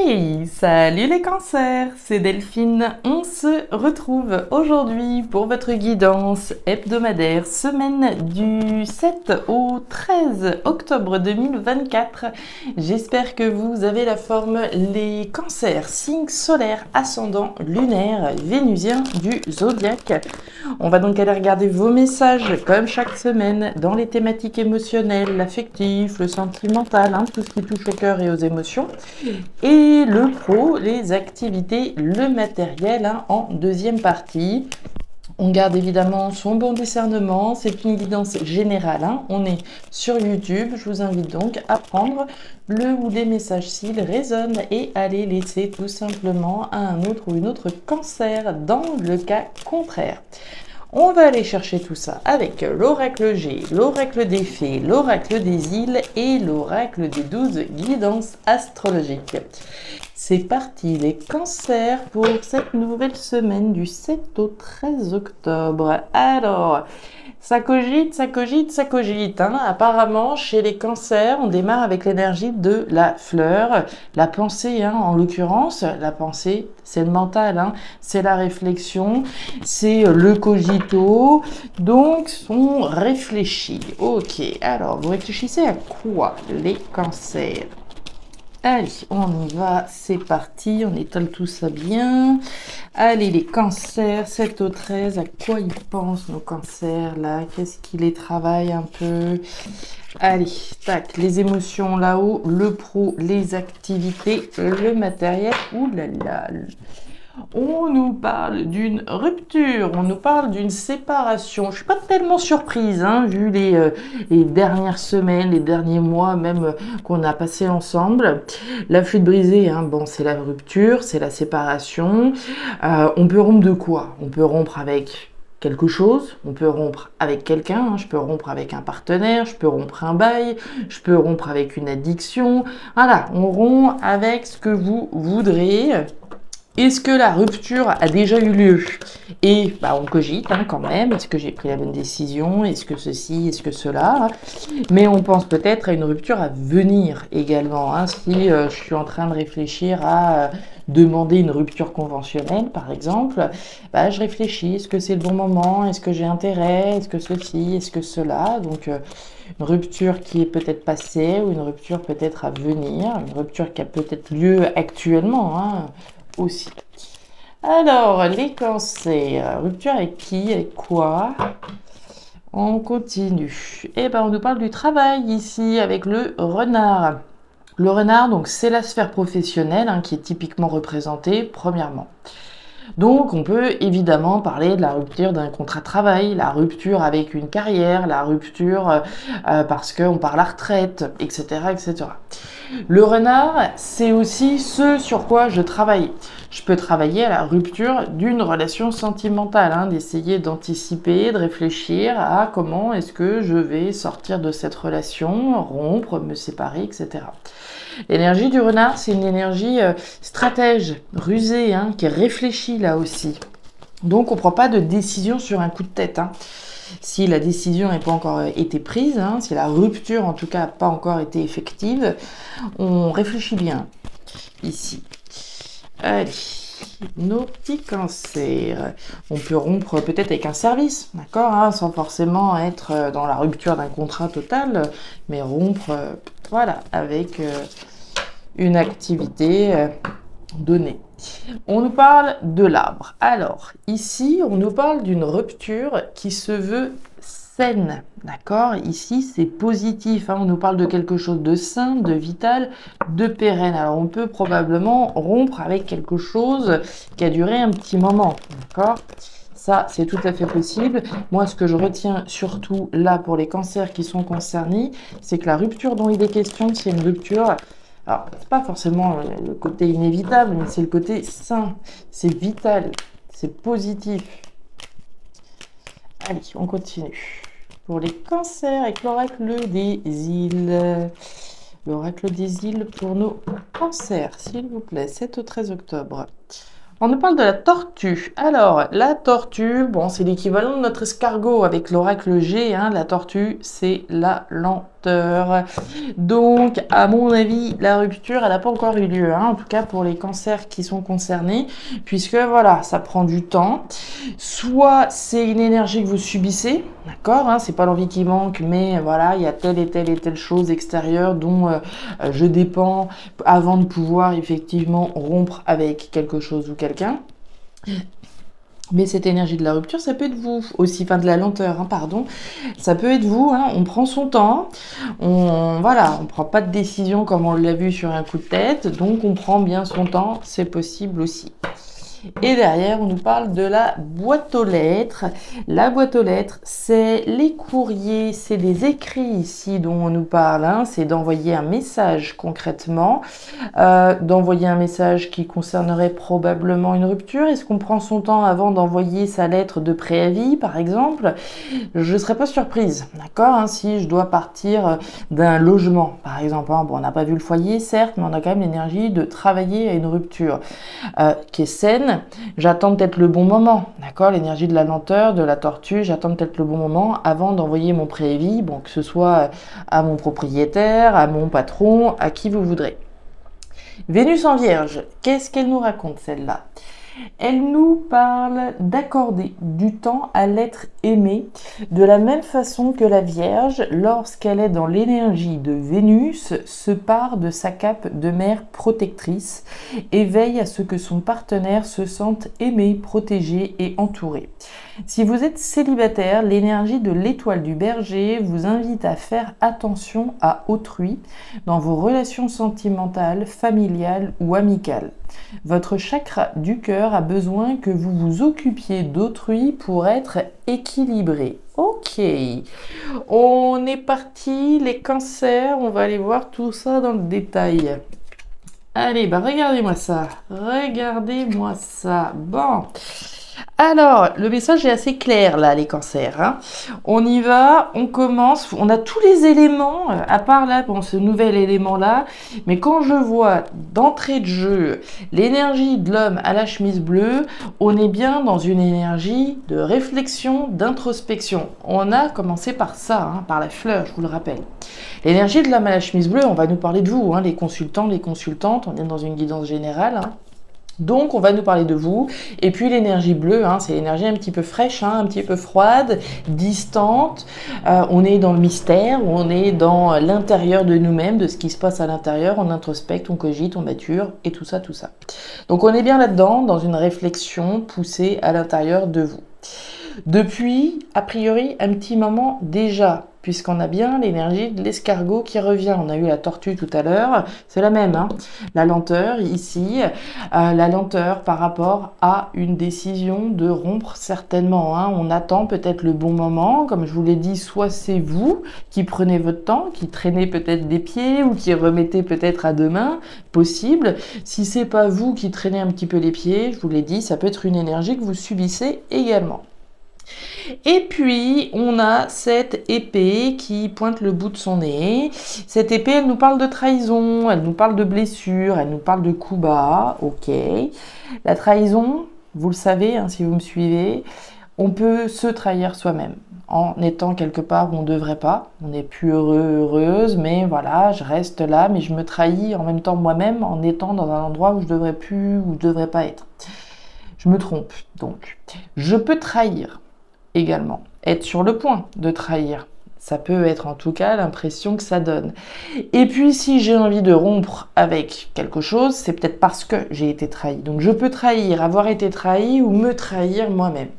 Hey, salut les cancers, c'est Delphine. On se retrouve aujourd'hui pour votre guidance hebdomadaire, semaine du 7 au 13 octobre 2024. J'espère que vous avez la forme, les cancers, signes solaires, ascendant, lunaire, vénusien du zodiaque. On va donc aller regarder vos messages, comme chaque semaine, dans les thématiques émotionnelles, l'affectif, le sentimental, tout ce qui touche au cœur et aux émotions. Et le pro, les activités, le matériel en deuxième partie. On garde évidemment son bon discernement, c'est une guidance générale. On est sur YouTube, je vous invite donc à prendre le ou les messages s'ils résonnent et à les laisser tout simplement à un autre ou une autre cancer dans le cas contraire. On va aller chercher tout ça avec l'oracle G, l'oracle des fées, l'oracle des îles et l'oracle des 12 guidances astrologiques. C'est parti les cancers pour cette nouvelle semaine du 7 au 13 octobre. Alors, ça cogite, ça cogite, ça cogite. Apparemment, chez les cancers, on démarre avec l'énergie de la fleur. La pensée, en l'occurrence, la pensée, c'est le mental, c'est la réflexion, c'est le cogito. Donc, on réfléchit. Ok, alors, vous réfléchissez à quoi, les cancers? Allez, on y va, c'est parti, on étale tout ça bien. Allez, les cancers, 7 au 13, à quoi ils pensent nos cancers là? Qu'est-ce qui les travaille un peu? Allez, tac, les émotions là-haut, le pro, les activités, le matériel, oulala. On nous parle d'une rupture, on nous parle d'une séparation. Je ne suis pas tellement surprise, vu les dernières semaines, les derniers mois même qu'on a passé ensemble. La flûte brisée, bon, c'est la rupture, c'est la séparation. On peut rompre de quoi? On peut rompre avec quelque chose, on peut rompre avec quelqu'un, je peux rompre avec un partenaire, je peux rompre un bail, je peux rompre avec une addiction. Voilà, on rompt avec ce que vous voudrez. Est-ce que la rupture a déjà eu lieu? Et on cogite quand même, est-ce que j'ai pris la bonne décision? Est-ce que ceci? Est-ce que cela? Mais on pense peut-être à une rupture à venir également. Si je suis en train de réfléchir à demander une rupture conventionnelle, par exemple, je réfléchis, est-ce que c'est le bon moment? Est-ce que j'ai intérêt? Est-ce que ceci? Est-ce que cela? Donc, une rupture qui est peut-être passée ou une rupture peut-être à venir, une rupture qui a peut-être lieu actuellement, aussi. Alors, les cancers, rupture avec qui, avec quoi? On continue. On nous parle du travail ici avec le renard. Le renard, donc, c'est la sphère professionnelle qui est typiquement représentée, premièrement. Donc, on peut évidemment parler de la rupture d'un contrat de travail, la rupture avec une carrière, la rupture parce qu'on part à la retraite, etc., etc. Le renard, c'est aussi ce sur quoi je travaille. Je peux travailler à la rupture d'une relation sentimentale, d'essayer d'anticiper, de réfléchir à comment est-ce que je vais sortir de cette relation, rompre, me séparer, etc. L'énergie du renard, c'est une énergie stratège, rusée, qui est réfléchie là aussi. Donc, on ne prend pas de décision sur un coup de tête. Si la décision n'a pas encore été prise, si la rupture en tout cas n'a pas encore été effective, on réfléchit bien ici. Allez, nos petits cancers. On peut rompre peut-être avec un service, d'accord, sans forcément être dans la rupture d'un contrat total, mais rompre, voilà, avec une activité donnée. On nous parle de l'arbre. Alors, ici, on nous parle d'une rupture qui se veut saine, d'accord? Ici, c'est positif, on nous parle de quelque chose de sain, de vital, de pérenne. Alors, on peut probablement rompre avec quelque chose qui a duré un petit moment, d'accord? Ça, c'est tout à fait possible. Moi, ce que je retiens surtout là pour les cancers qui sont concernés, c'est que la rupture dont il est question, c'est une rupture... Alors, c'est pas forcément le côté inévitable, mais c'est le côté sain, c'est vital, c'est positif. Allez, on continue. Pour les cancers avec l'oracle des îles. L'oracle des îles pour nos cancers, s'il vous plaît, 7 au 13 octobre. On nous parle de la tortue. Alors, la tortue, bon, c'est l'équivalent de notre escargot avec l'oracle G. La tortue, c'est la lenteur. lanteur. Donc, à mon avis, la rupture, elle n'a pas encore eu lieu, hein, en tout cas pour les cancers qui sont concernés, puisque voilà, ça prend du temps. Soit c'est une énergie que vous subissez, d'accord, hein, c'est pas l'envie qui manque, mais voilà, il y a telle et telle chose extérieure dont je dépends avant de pouvoir effectivement rompre avec quelque chose ou quelqu'un. Mais cette énergie de la rupture, ça peut être vous aussi, enfin de la lenteur, hein, pardon. Ça peut être vous, hein, on prend son temps, voilà, on prend pas de décision comme on l'a vu sur un coup de tête, donc on prend bien son temps, c'est possible aussi. Et derrière, on nous parle de la boîte aux lettres. La boîte aux lettres, c'est les courriers, c'est des écrits ici dont on nous parle. Hein. C'est d'envoyer un message concrètement, d'envoyer un message qui concernerait probablement une rupture. Est-ce qu'on prend son temps avant d'envoyer sa lettre de préavis, par exemple? Je ne serais pas surprise, d'accord, hein, si je dois partir d'un logement, par exemple. Hein. Bon, on n'a pas vu le foyer, certes, mais on a quand même l'énergie de travailler à une rupture qui est saine. J'attends peut-être le bon moment, d'accord, l'énergie de la lenteur, de la tortue, j'attends peut-être le bon moment avant d'envoyer mon préavis, bon, que ce soit à mon propriétaire, à mon patron, à qui vous voudrez. Vénus en Vierge, qu'est-ce qu'elle nous raconte celle-là? Elle nous parle d'accorder du temps à l'être aimé de la même façon que la Vierge, lorsqu'elle est dans l'énergie de Vénus, se part de sa cape de mère protectrice et veille à ce que son partenaire se sente aimé, protégé et entouré. Si vous êtes célibataire, l'énergie de l'étoile du Berger vous invite à faire attention à autrui dans vos relations sentimentales, familiales ou amicales. Votre chakra du cœur a besoin que vous vous occupiez d'autrui pour être équilibré. Ok, on est parti, les cancers, on va aller voir tout ça dans le détail. Allez, bah regardez-moi ça, regardez-moi ça. Bon, alors, le message est assez clair là, les cancers. Hein. On y va, on commence, on a tous les éléments, à part là, bon, ce nouvel élément-là, mais quand je vois d'entrée de jeu l'énergie de l'homme à la chemise bleue, on est bien dans une énergie de réflexion, d'introspection. On a commencé par ça, hein, par la fleur, je vous le rappelle. L'énergie de l'homme à la chemise bleue, on va nous parler de vous, hein, les consultants, les consultantes, on est dans une guidance générale, hein. Donc, on va nous parler de vous. Et puis, l'énergie bleue, hein, c'est l'énergie un petit peu fraîche, hein, un petit peu froide, distante. On est dans le mystère, on est dans l'intérieur de nous-mêmes, de ce qui se passe à l'intérieur. On introspecte, on cogite, on mature et tout ça, tout ça. Donc, on est bien là-dedans, dans une réflexion poussée à l'intérieur de vous. Depuis, a priori, un petit moment déjà, puisqu'on a bien l'énergie de l'escargot qui revient. On a eu la tortue tout à l'heure, c'est la même, hein. La lenteur ici, la lenteur par rapport à une décision de rompre certainement. Hein. On attend peut-être le bon moment, comme je vous l'ai dit, soit c'est vous qui prenez votre temps, qui traînez peut-être des pieds ou qui remettez peut-être à demain, possible. Si c'est pas vous qui traînez un petit peu les pieds, je vous l'ai dit, ça peut être une énergie que vous subissez également. Et puis, on a cette épée qui pointe le bout de son nez. Cette épée, elle nous parle de trahison, elle nous parle de blessure, elle nous parle de coups bas. Ok. La trahison, vous le savez, hein, si vous me suivez, on peut se trahir soi-même en étant quelque part où on ne devrait pas. On n'est plus heureux, heureuse, mais voilà, je reste là, mais je me trahis en même temps moi-même en étant dans un endroit où je devrais plus, où je devrais pas être. Je me trompe, donc. Je peux trahir également, être sur le point de trahir. Ça peut être en tout cas l'impression que ça donne. Et puis si j'ai envie de rompre avec quelque chose, c'est peut-être parce que j'ai été trahi. Donc je peux trahir, avoir été trahi ou me trahir moi-même.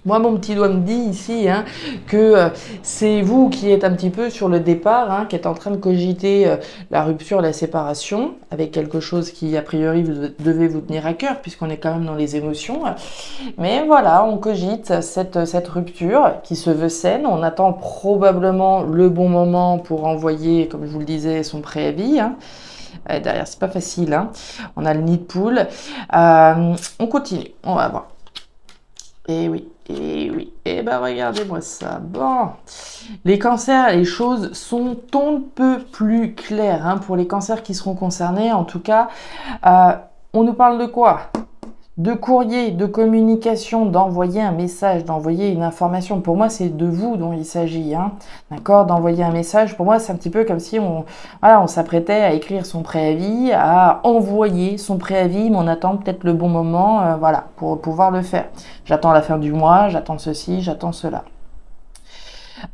Moi, mon petit doigt me dit ici hein, que c'est vous qui êtes un petit peu sur le départ, hein, qui êtes en train de cogiter la rupture, la séparation, avec quelque chose qui, a priori, vous devez vous tenir à cœur, puisqu'on est quand même dans les émotions. Mais voilà, on cogite cette rupture qui se veut saine. On attend probablement le bon moment pour envoyer, comme je vous le disais, son préavis. Hein. Derrière, c'est pas facile. Hein. On a le nid de poule. On continue, on va voir. Et oui, et oui, et ben regardez-moi ça. Bon, les cancers, les choses sont on ne peut plus claires hein, pour les cancers qui seront concernés. En tout cas, on nous parle de quoi? de courrier, de communication, d'envoyer un message, d'envoyer une information. Pour moi, c'est de vous dont il s'agit, hein. D'accord? D'envoyer un message. Pour moi, c'est un petit peu comme si on s'apprêtait à écrire son préavis, à envoyer son préavis, mais on attend peut-être le bon moment, voilà, pour pouvoir le faire. J'attends la fin du mois, j'attends ceci, j'attends cela.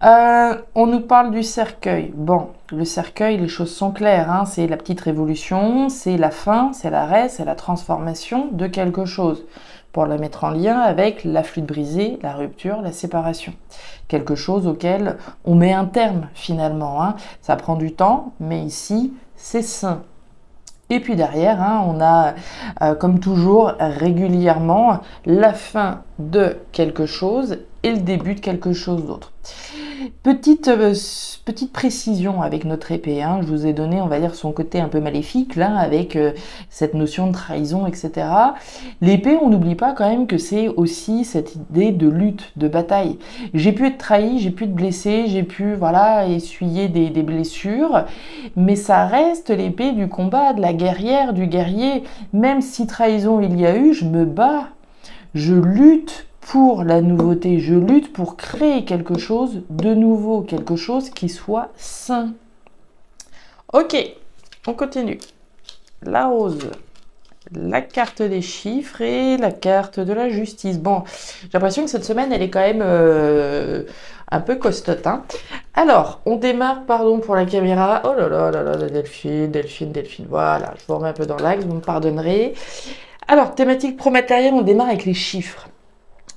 On nous parle du cercueil. Bon, le cercueil, les choses sont claires, hein, c'est la petite révolution, c'est la fin, c'est l'arrêt, c'est la transformation de quelque chose. Pour la mettre en lien avec la flûte brisée, la rupture, la séparation. Quelque chose auquel on met un terme finalement, hein. Ça prend du temps, mais ici, c'est sain. Et puis derrière, hein, on a, comme toujours, régulièrement, la fin de quelque chose et le début de quelque chose d'autre. Petite précision avec notre épée, hein, je vous ai donné, on va dire, son côté un peu maléfique, là, avec cette notion de trahison, etc. L'épée, on n'oublie pas quand même que c'est aussi cette idée de lutte, de bataille. J'ai pu être trahi, j'ai pu être blessé, j'ai pu, voilà, essuyer des blessures, mais ça reste l'épée du combat, de la guerrière, du guerrier. Même si trahison il y a eu, je me bats, je lutte pour la nouveauté, je lutte pour créer quelque chose de nouveau, quelque chose qui soit sain. Ok, on continue. La rose, la carte des chiffres et la carte de la justice. Bon, j'ai l'impression que cette semaine, elle est quand même un peu costote, hein. Alors, on démarre, pardon pour la caméra. Oh là là là là, Delphine. Voilà, je vous remets un peu dans l'axe, vous me pardonnerez. Alors, thématique pro-matériel, on démarre avec les chiffres.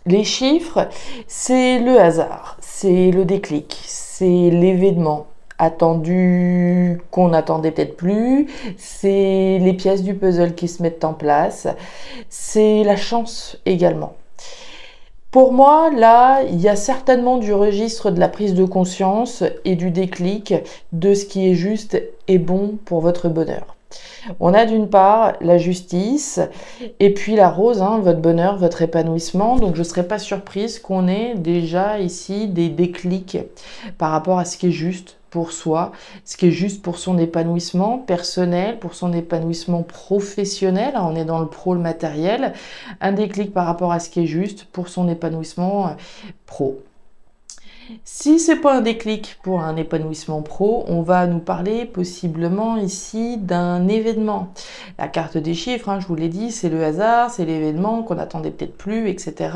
Les chiffres, c'est le hasard, c'est le déclic, c'est l'événement attendu qu'on n'attendait peut-être plus, c'est les pièces du puzzle qui se mettent en place, c'est la chance également. Pour moi, là, il y a certainement du registre de la prise de conscience et du déclic de ce qui est juste et bon pour votre bonheur. On a d'une part la justice et puis la rose, hein, votre bonheur, votre épanouissement. Donc je ne serais pas surprise qu'on ait déjà ici des déclics par rapport à ce qui est juste pour soi, ce qui est juste pour son épanouissement personnel, pour son épanouissement professionnel. On est dans le pro, le matériel. Un déclic par rapport à ce qui est juste pour son épanouissement pro. Si ce n'est pas un déclic pour un épanouissement pro, on va nous parler possiblement ici d'un événement. La carte des chiffres, hein, je vous l'ai dit, c'est le hasard, c'est l'événement qu'on n'attendait peut-être plus, etc.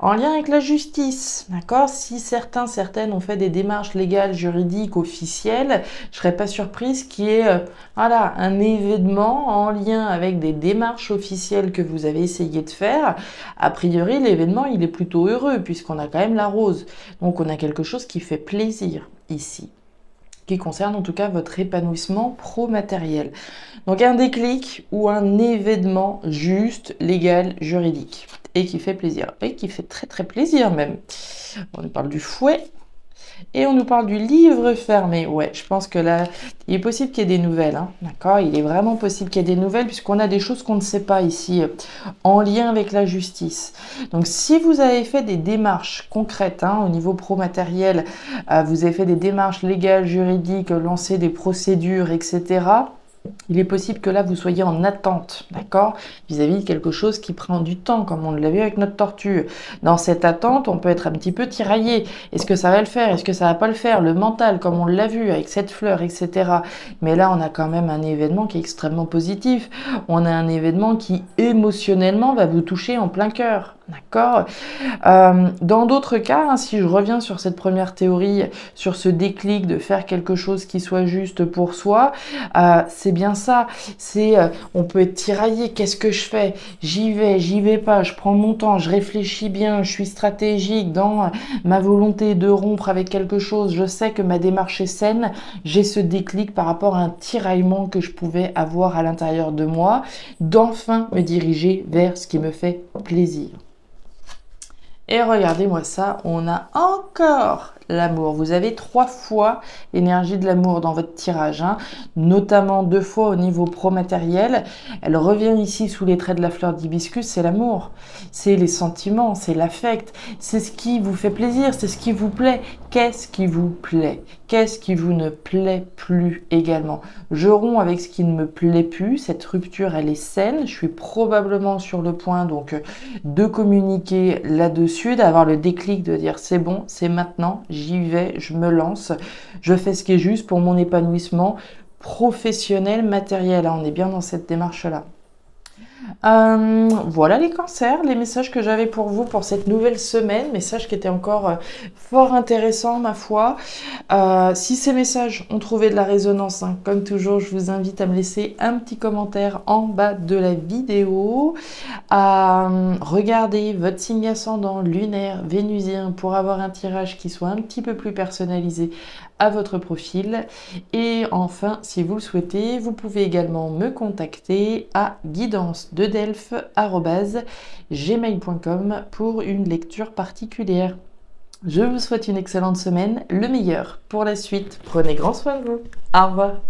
En lien avec la justice, d'accord? Si certaines ont fait des démarches légales, juridiques, officielles, je ne serais pas surprise qu'il y ait voilà, un événement en lien avec des démarches officielles que vous avez essayé de faire. A priori, l'événement, il est plutôt heureux puisqu'on a quand même la rose. Donc, on a quelque chose qui fait plaisir ici, qui concerne en tout cas votre épanouissement pro-matériel. Donc un déclic ou un événement juste, légal, juridique, et qui fait plaisir, et qui fait très très plaisir même. On nous parle du fouet, et on nous parle du livre fermé. Ouais, je pense que là, il est possible qu'il y ait des nouvelles, hein, d'accord? Il est vraiment possible qu'il y ait des nouvelles puisqu'on a des choses qu'on ne sait pas ici en lien avec la justice. Donc, si vous avez fait des démarches concrètes hein, au niveau pro-matériel, vous avez fait des démarches légales, juridiques, lancé des procédures, etc., il est possible que là, vous soyez en attente, d'accord, vis-à-vis de quelque chose qui prend du temps, comme on l'a vu avec notre tortue. Dans cette attente, on peut être un petit peu tiraillé. Est-ce que ça va le faire? Est-ce que ça va pas le faire? Le mental, comme on l'a vu avec cette fleur, etc. Mais là, on a quand même un événement qui est extrêmement positif. On a un événement qui, émotionnellement, va vous toucher en plein cœur. D'accord. Dans d'autres cas, hein, si je reviens sur cette première théorie, sur ce déclic de faire quelque chose qui soit juste pour soi, c'est bien ça. C'est, on peut être tiraillé. Qu'est-ce que je fais? J'y vais pas. Je prends mon temps. Je réfléchis bien. Je suis stratégique dans ma volonté de rompre avec quelque chose. Je sais que ma démarche est saine. J'ai ce déclic par rapport à un tiraillement que je pouvais avoir à l'intérieur de moi, d'enfin me diriger vers ce qui me fait plaisir. Et regardez-moi ça, on a encore l'amour. Vous avez 3 fois l'énergie de l'amour dans votre tirage, hein, notamment 2 fois au niveau pro-matériel. Elle revient ici sous les traits de la fleur d'hibiscus, c'est l'amour, c'est les sentiments, c'est l'affect, c'est ce qui vous fait plaisir, c'est ce qui vous plaît. Qu'est-ce qui vous plaît? Qu'est-ce qui vous ne plaît plus également? Je romps avec ce qui ne me plaît plus, cette rupture elle est saine, je suis probablement sur le point donc de communiquer là-dessus, d'avoir le déclic de dire c'est bon, c'est maintenant, j'y vais, je me lance, je fais ce qui est juste pour mon épanouissement professionnel, matériel, hein, on est bien dans cette démarche-là. Voilà les cancers, les messages que j'avais pour vous pour cette nouvelle semaine, messages qui étaient encore fort intéressants ma foi. Si ces messages ont trouvé de la résonance, hein, comme toujours, je vous invite à me laisser un petit commentaire en bas de la vidéo, à regarder votre signe ascendant, lunaire, vénusien pour avoir un tirage qui soit un petit peu plus personnalisé à votre profil. Et enfin, si vous le souhaitez, vous pouvez également me contacter à guidance-de-delphes@gmail.com pour une lecture particulière. Je vous souhaite une excellente semaine, le meilleur pour la suite. Prenez grand soin de vous. Au revoir.